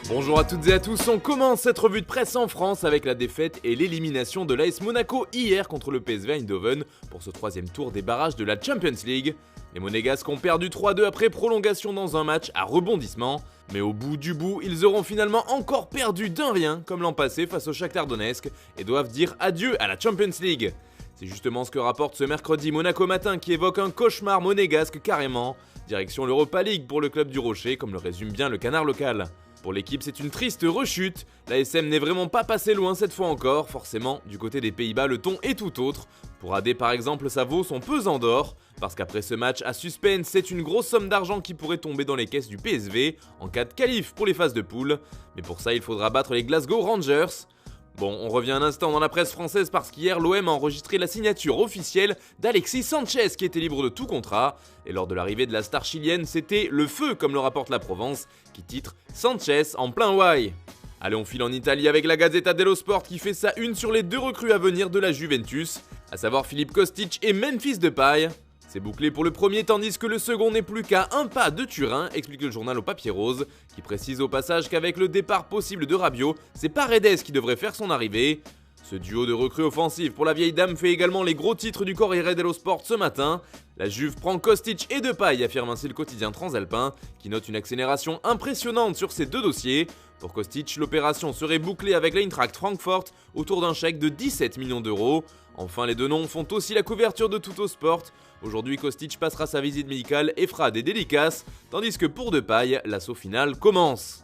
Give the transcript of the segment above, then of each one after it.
Bonjour à toutes et à tous, on commence cette revue de presse en France avec la défaite et l'élimination de l'AS Monaco hier contre le PSV Eindhoven pour ce troisième tour des barrages de la Champions League. Les Monégasques ont perdu 3-2 après prolongation dans un match à rebondissement, mais au bout du bout, ils auront finalement encore perdu d'1-1 comme l'an passé face au Shakhtar Donetsk et doivent dire adieu à la Champions League. C'est justement ce que rapporte ce mercredi Monaco Matin qui évoque un cauchemar monégasque carrément. Direction l'Europa League pour le club du Rocher, comme le résume bien le canard local. Pour l'équipe, c'est une triste rechute. L'ASM n'est vraiment pas passé loin cette fois encore. Forcément, du côté des Pays-Bas, le ton est tout autre. Pour AD par exemple, ça vaut son pesant d'or. Parce qu'après ce match à suspense, c'est une grosse somme d'argent qui pourrait tomber dans les caisses du PSV en cas de qualif pour les phases de poule. Mais pour ça, il faudra battre les Glasgow Rangers. Bon, on revient un instant dans la presse française parce qu'hier, l'OM a enregistré la signature officielle d'Alexis Sanchez qui était libre de tout contrat. Et lors de l'arrivée de la star chilienne, c'était le feu comme le rapporte la Provence, qui titre Sanchez en plein why. Allez, on file en Italie avec la Gazzetta dello Sport qui fait sa une sur les deux recrues à venir de la Juventus, à savoir Philippe Kostic et Memphis Depay. C'est bouclé pour le premier tandis que le second n'est plus qu'à un pas de Turin, explique le journal au papier rose, qui précise au passage qu'avec le départ possible de Rabiot, c'est Paredes qui devrait faire son arrivée. Ce duo de recrues offensives pour la vieille dame fait également les gros titres du Corriere dello Sport ce matin. La Juve prend Kostic et Depay, affirme ainsi le quotidien transalpin, qui note une accélération impressionnante sur ces deux dossiers. Pour Kostic, l'opération serait bouclée avec l'Eintracht Francfort autour d'un chèque de 17 millions d'euros. Enfin, les deux noms font aussi la couverture de Tuttosport. Aujourd'hui, Kostic passera sa visite médicale et fera des dédicaces, tandis que pour Depay, l'assaut final commence.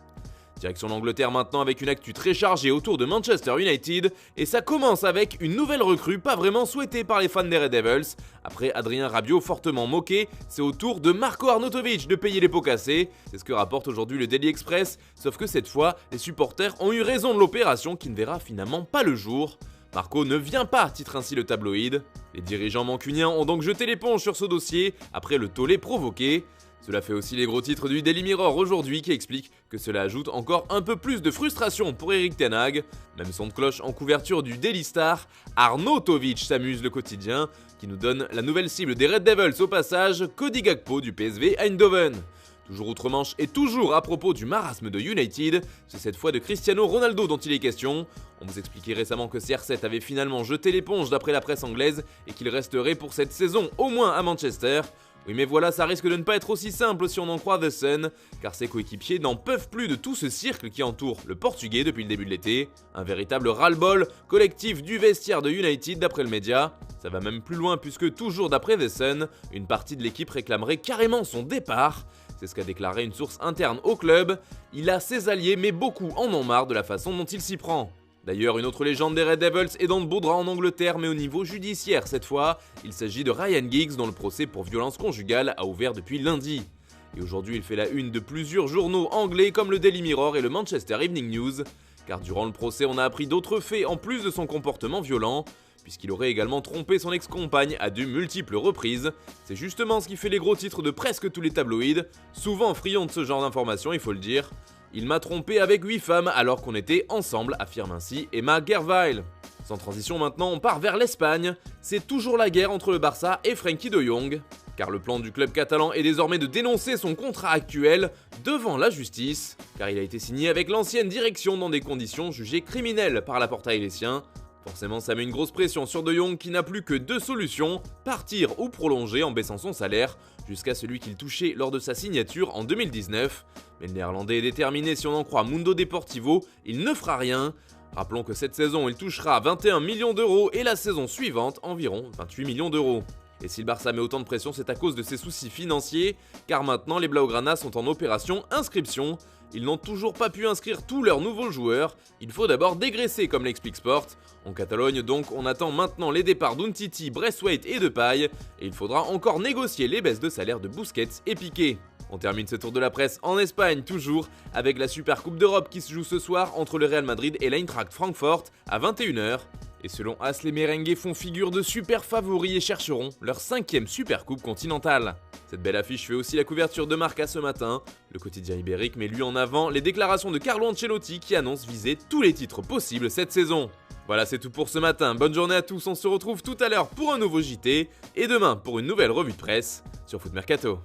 Direction l'Angleterre maintenant avec une actu très chargée autour de Manchester United, et ça commence avec une nouvelle recrue pas vraiment souhaitée par les fans des Red Devils. Après Adrien Rabiot fortement moqué, c'est au tour de Marco Arnautovic de payer les pots cassés. C'est ce que rapporte aujourd'hui le Daily Express, sauf que cette fois, les supporters ont eu raison de l'opération qui ne verra finalement pas le jour. Marco ne vient pas, titre ainsi le tabloïd. Les dirigeants mancuniens ont donc jeté l'éponge sur ce dossier après le tollé provoqué. Cela fait aussi les gros titres du Daily Mirror aujourd'hui qui explique que cela ajoute encore un peu plus de frustration pour Erik ten Hag. Même son de cloche en couverture du Daily Star, Arnautovic s'amuse le quotidien, qui nous donne la nouvelle cible des Red Devils au passage, Cody Gakpo du PSV Eindhoven. Toujours outre-Manche et toujours à propos du marasme de United, c'est cette fois de Cristiano Ronaldo dont il est question. On vous expliquait récemment que CR7 avait finalement jeté l'éponge d'après la presse anglaise et qu'il resterait pour cette saison au moins à Manchester. Oui mais voilà, ça risque de ne pas être aussi simple si on en croit The Sun, car ses coéquipiers n'en peuvent plus de tout ce cirque qui entoure le Portugais depuis le début de l'été. Un véritable ras-le-bol collectif du vestiaire de United d'après le média. Ça va même plus loin puisque toujours d'après The Sun, une partie de l'équipe réclamerait carrément son départ. C'est ce qu'a déclaré une source interne au club. Il a ses alliés mais beaucoup en ont marre de la façon dont il s'y prend. D'ailleurs, une autre légende des Red Devils est dans de beaux draps en Angleterre, mais au niveau judiciaire cette fois. Il s'agit de Ryan Giggs dont le procès pour violence conjugale a ouvert depuis lundi. Et aujourd'hui, il fait la une de plusieurs journaux anglais comme le Daily Mirror et le Manchester Evening News. Car durant le procès, on a appris d'autres faits en plus de son comportement violent, puisqu'il aurait également trompé son ex-compagne à de multiples reprises. C'est justement ce qui fait les gros titres de presque tous les tabloïds, souvent friands de ce genre d'informations, il faut le dire. Il m'a trompé avec 8 femmes alors qu'on était ensemble, affirme ainsi Emma Gerweil. Sans transition maintenant, on part vers l'Espagne. C'est toujours la guerre entre le Barça et Frenkie de Jong. Car le plan du club catalan est désormais de dénoncer son contrat actuel devant la justice, car il a été signé avec l'ancienne direction dans des conditions jugées criminelles par la Porta et les siens. Forcément, ça met une grosse pression sur De Jong qui n'a plus que deux solutions, partir ou prolonger en baissant son salaire, jusqu'à celui qu'il touchait lors de sa signature en 2019. Mais le néerlandais est déterminé, si on en croit Mundo Deportivo, il ne fera rien. Rappelons que cette saison, il touchera 21 millions d'euros et la saison suivante, environ 28 millions d'euros. Et si le Barça met autant de pression, c'est à cause de ses soucis financiers, car maintenant les Blaugrana sont en opération inscription. Ils n'ont toujours pas pu inscrire tous leurs nouveaux joueurs, il faut d'abord dégraisser comme l'explique Sport. En Catalogne donc, on attend maintenant les départs d'Umtiti, Braithwaite et Depay, et il faudra encore négocier les baisses de salaire de Busquets et Piqué. On termine ce tour de la presse en Espagne toujours, avec la Super Coupe d'Europe qui se joue ce soir entre le Real Madrid et l'Eintracht Francfort à 21h. Et selon As, les merengues font figure de super favoris et chercheront leur 5e Supercoupe continentale. Cette belle affiche fait aussi la couverture de Marca ce matin. Le quotidien ibérique met lui en avant les déclarations de Carlo Ancelotti qui annonce viser tous les titres possibles cette saison. Voilà, c'est tout pour ce matin. Bonne journée à tous, on se retrouve tout à l'heure pour un nouveau JT et demain pour une nouvelle revue de presse sur Foot Mercato.